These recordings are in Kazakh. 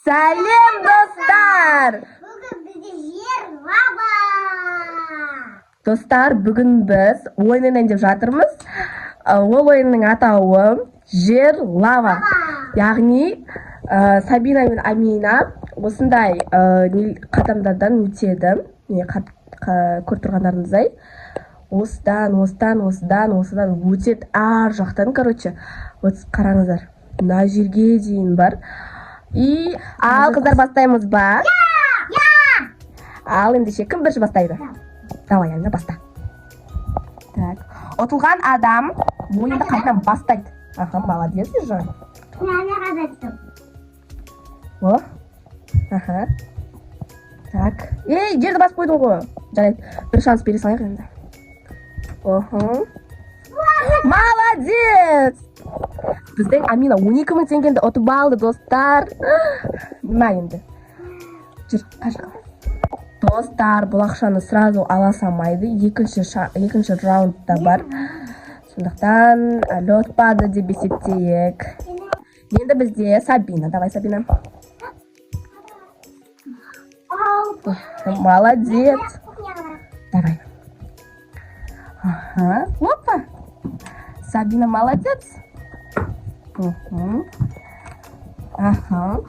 Сәлем достар! Бүгін бізде жер лава. Достар, бүгін біз ойын ойнайын деп жатырмыз. Ол ойынның атауы жер лава. Яғни Сабина мен Амина осындай қадамдардан өтеді. Көріп тұрғандарыңыздай. Осыдан өтеді ар жақтан. Короче, қараңыздар. Мына жерге дейін бар. Ал қыздар бастаймыз ба? Ал ендеше кім бірінші бастайды? Давай, Амина, баста. Так. Ұтылған адам ойынды қайтадан бастайды. Аха, молодец, Ержан. Мен қадаттым. О. Аха. Так. Жерді басып қойдың ғой. Жарайды, бір шанс бере салайық енді. Охо. Молодец! Біздің Амина 12.000 теңгені ұтып алды, достар. Ма енді. Жүр, қашқа. Достар, бұл ақшаны сразу ала салмайды. Екінші раундта бар. Сондықтан ұтпады деп есептейік. Енді бізде Сабина. Давай, Сабина. Молодец. Давай. Ага. Опа. Сабина молодец. Ага.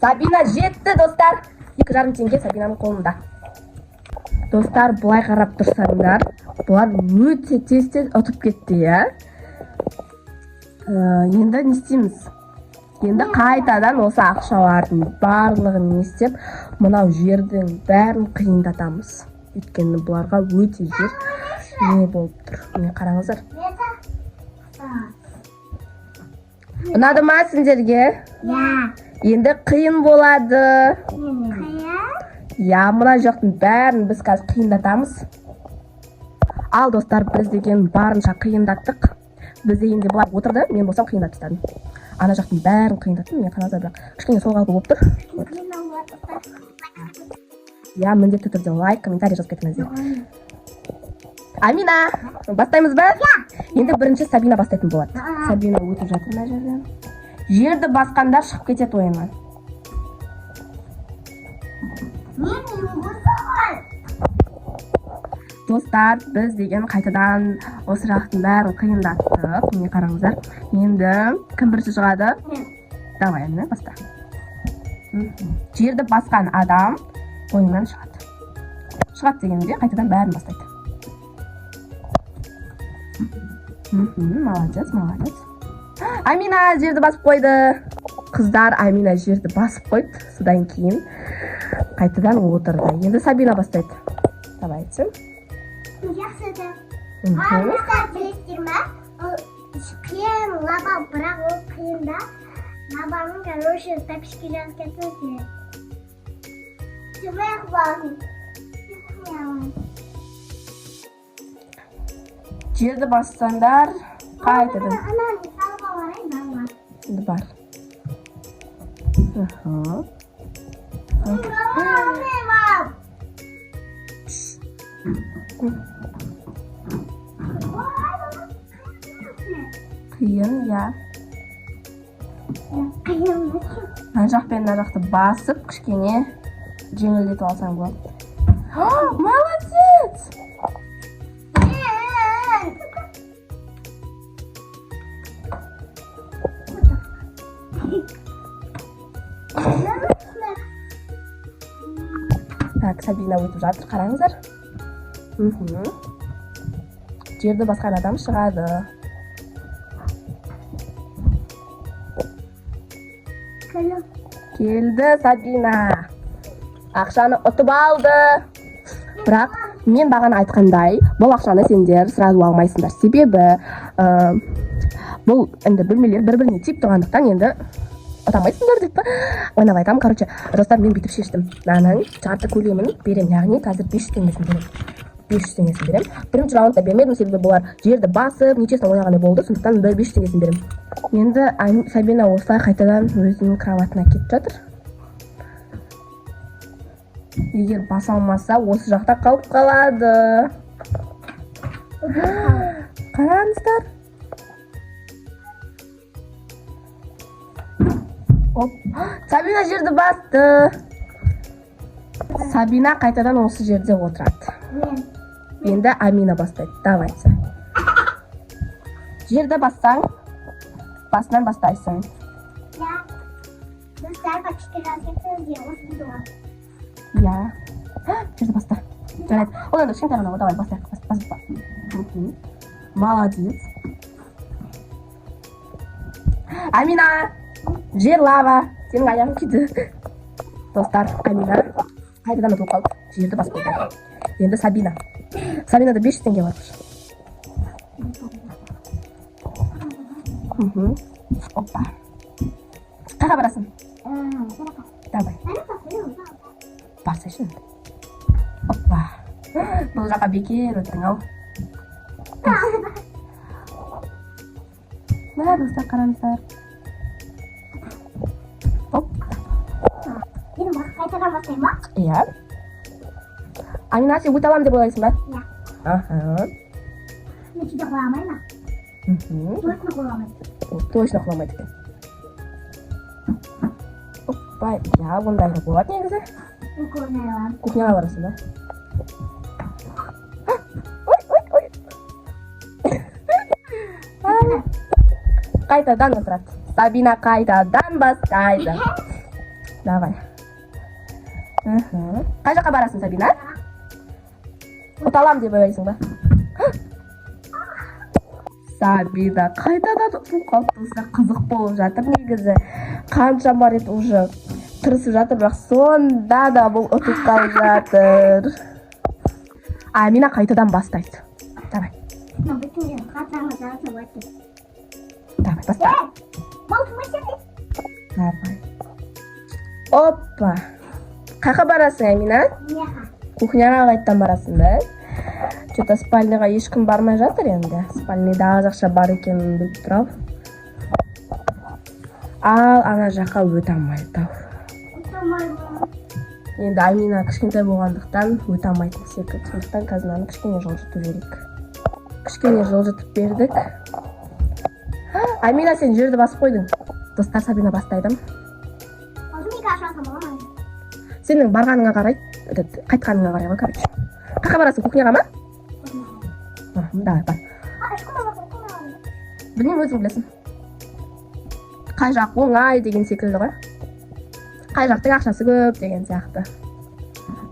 Сабина жетті, достар. 2,5 теңге Сабинаның қолында. Достар, бұлай қарап тұрсаңдар, бұлар өте тез ұтып кетті, я? Енді не істейміз? Енді қайтадан осы ақшалардың барлығын не істеп, мынау жердің бәрін қиындатамыз. Өйткені бұларға өте жер не болып тұр. Міне қараңыздар. Ұнады ма сендерге? Енді қиын болады. Мына жақтың бәрін біз қазір қиындатамыз. Ал достар, біз деген барынша қиындаттық. Бізде енді бұлар отырды, мен болсам қиындатып тастадым. Ана жақтың бәрін қиындаттым. Мен қараңыздар, бірақ кішкене сол қалпы болып тұр. Міндетті түрде лайк, комментарий жазып кетіңіздер. Амина, бастаймыз ба? Енді бірінші Сабина бастайтын болады. Сабина өтіп жатыр мына жерден. Жерді басқандар шығып кетеді ойыннан. Достар, біз деген қайтадан осы жақтың бәрін қиындаттық. Міне қараңыздар. Енді кім бірінші шығады? Давай, Амина, баста. Жерді басқан адам ойыннан шығады. Шығады дегенде қайтадан бәрін бастайды. Молодец, молодец. Амина жерді басып қойды. Қыздар, Амина жерді басып қойды. Содан кейін қайтадан отырды. Енді Сабина бастайды. Давайте. Жақсы да. Достар, білесіздер ме? Қиын лаба, бірақ ол қиында. Лабаның, короче, тапишке жазып кетіңіздер. Түбек бағын. Жерді бассаңдар қайтадан. Енді бар. Қиын, я. Ана жақ пен мына жақты басып, кішкене жеңілдетіп алсаң болады. Молодец! Так, Сабина өтіп жатыр, қараңыздар. Жерді басқан адам шығады. Келді Сабина. Ақшаны ұтып алды. Бірақ мен бағана айтқандай, бұл ақшаны сендер сразу алмайсыңдар. Себебі бұл енді бөлмелер бір-біріне тиіп тұрғандықтан енді ұтамайсыңдар деп па? Ойнап айтамын. Короче, достар, мен бүйтіп шештім. Мынаның жарты көлемін берем, яғни қазір 500 теңгесін берем. 500 теңгесін берем. Бірінші раундта бермедім, себебі бұлар жерді басып, нечесін ойнағандай болды, сондықтан 500 теңгесін берем. Енді Сабина осылай қайтадан өзінің кроватына кетіп жатыр. Егер баса алмаса, осы жақта қалып қалады. Қараңыздар. Оп. Сабина жерді басты. Сабина қайтадан осы жерде отырады. Енді Амина бастайды. Давайте. Жерді бассаң, басынан бастайсың. Я. Достар почти разгетіңізге осы дуа. Я. Жерді басты. Жарайды. Одан да кішкентай ғана ғой. Давай, бастай. Бас. Молодец. Амина. Жер лава. Сенің аяғың күйді. Достар, Амина қайтадан ұтылып қалды. Жерді басып қойды. Енді Сабина. Сабинада 500 теңге бар. Опа. Қайға барасың? Давай. Барсайшы. Опа. Бұл жаққа бекер өттің ау. Мә, достар, қараңыздар. Оп. Енді қайтадан бастаймын ба? Иә. Амина, сен өте аламын деп ойлайсың ба? Иә. Аха. Мен кейде қоя алмаймын ба? Точно қоя алмаймын. Точно құламайды екен. Опа, иә, ондайға болады негізі. Мен көріне аламын. Кухняға барасың ба? Ой. Қайтадан отырады. Сабина қайтадан бастайды. Давай. Қай жаққа барасың, Сабина? Ұталам деп ойлайсың ба? Сабина қайтадан ұтылып қалды. Қызық болып жатыр негізі. Қаншама рет уже тырысып жатыр, бірақ сонда да бұл ұтылып қалып жатыр. Амина қайтадан бастайды. Давай. Мен бүтін жерін қатыраңыз жарысын бөттім. Давай, баста. Давай. Опа. Қайқа барасың, Амина? Кухняға қайттан барасың ба? Что-то спальняға ешкім бармай жатыр енді. Спальняда жақша бар екенін біліп тұрау. Ал ана жаққа өте алмайды. Енді Амина кішкентай болғандықтан өте алмайтын секілді. Сондықтан қазір мынаны кішкене жылжытып жіберейік. Кішкене жылжытып бердік. Амина, сен жерді басып қойдың. Достар, Сабина бастайды. Сенің барғаныңа қарай, қайтқаныңа қарай ғой, короче. Қайқа барасың, кухняға ма? Давай, бар. Білмеймін, өзің білесің. Қай жақ оңай деген секілді ғой. Қай жақтың ақшасы көп деген сияқты.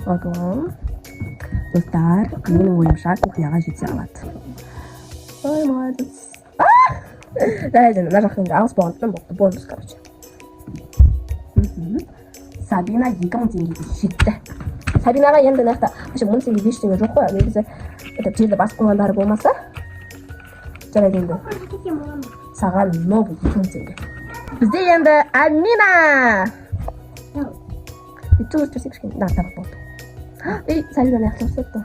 Оғым. Достар, менің ойымша кухняға жете алады. Ой, молодец. Жарайды, мына жақтың да алыс болғандықтан болды, бонус, короче. Сабина 2000 теңгеге жетті. Сабинаға енді нақты 1000 теңге 5 теңге жоқ қой. Негізі жерді басып қойғандары болмаса, жарайды енді. Саған новый 2000 теңге. Бізде енді Амина. Түгіз түрсек кішкене. Да, табып болды. Ей, Сабинаны яқты көрсетті.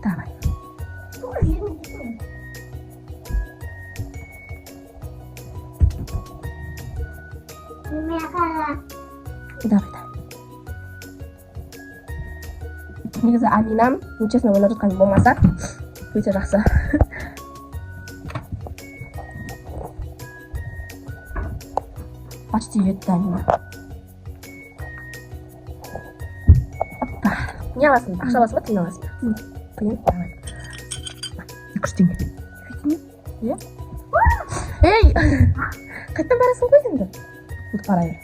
Давай. Давай. Негізі Аминам, честно, ойнап жатқан болмаса, өте жақсы. Почти жетті Амина. Опа. Не аласың? Ақша аласың ба, тиын аласың ба? Тиын, давай. 200 теңге. Иә? Ей! Қайттан барасың ғой енді? Ұтып бара бер.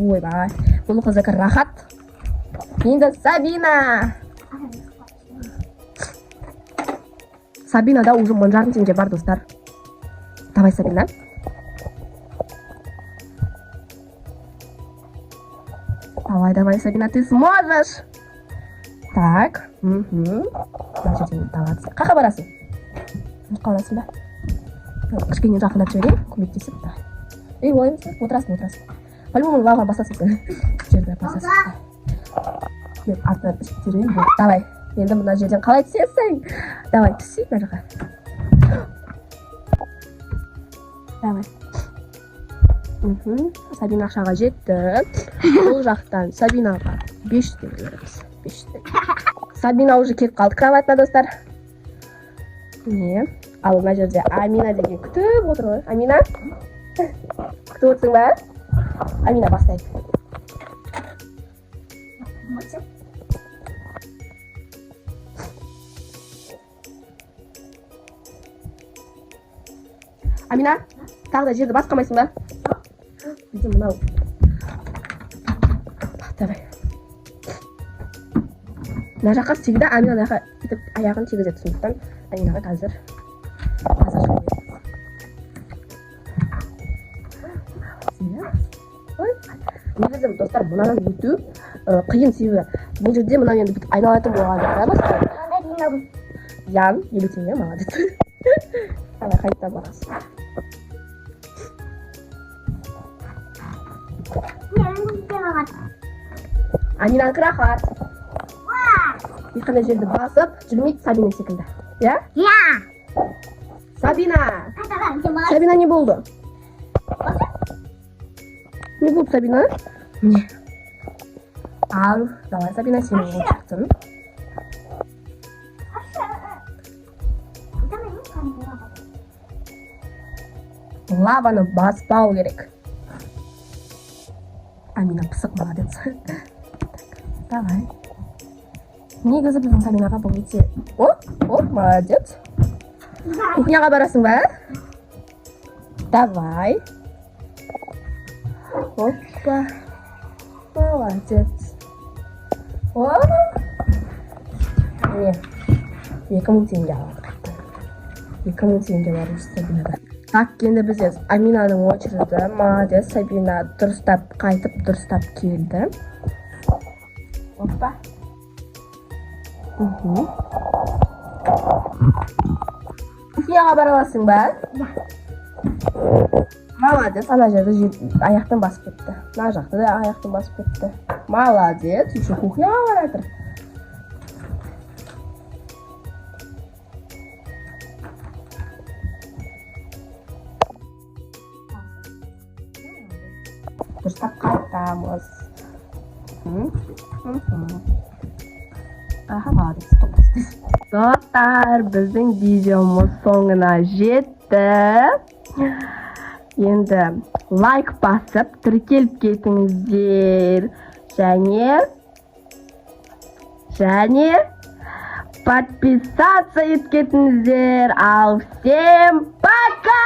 Ойбай, бұл қызыкі рахат. Енді Сабина. Сабинада уже 1000 теңге бар, достар. Давай, Сабина. Давай, Сабина, ты сможешь. Так. Қақа барасың? Қақа барасың ба? Кішкене жақындап жіберейін, көмектесіп. Ей, ойымсың, отырасың. По-любому лаваға басасың сен. Жерді басасың. Мен артынан іштерейін. Давай. Енді мына жерден қалай түсесің? Давай, түсейік мына жаққа. Давай. Сабина ақшаға жетті. Бұл жақтан Сабинаға 500 теңге береміз. 500 теңге. Сабина уже келіп қалды кроватына, достар. Не? ал мына жерде Амина деген күтіп отыр ғой. Амина? Күтіп отырсың ба? Амина бастайды. Амина, тағы да жерді басқамайсың ба? Бізде мынау. Давай. Мына жаққа всегда Амина мына жаққа бүйтіп аяғын тигізеді, сондықтан Аминаға қазір негізі достар, мынаны өту қиын, себебі бұл жерде мынау енді бүйтіп айналатын болады. Ян, 50 теңге, молодец. Давай, қайттан барасың. Аминанікі рахат. Ешқандай жерді басып жүрмейді Сабина секілді. Иә? Сабина! Сабина не болды? Не болды, Сабина? Міне. Ал, давай, Сабина, сен болып шықтың. Лаваны баспау керек. Амина пысық, молодец. Давай. Негізі біздің Сабинаға бұл өте... О, молодец. Кухняға барасың ба? Давай. Опа. Молодец. О. Не. 2000 теңге алады қайттан. 2000 теңге бар осы Сабинаға. Так, енді біз Аминаның очереті. Молодец, Сабина дұрыстап қайтып, дұрыстап келді. Опа. Кухняға бара аласың ба? Молодец, ана жерді аяқтан басып кетті. Мына жақты да аяқтан басып кетті. Молодец, еще кухняға бара жатыр. Дұрыстап қайтамыз. Аха, молодец, достар, біздің видеомыз соңына жетті. Енді лайк басып, тіркеліп кетіңіздер. Және подписаться еткетіңіздер. Ал всем пока!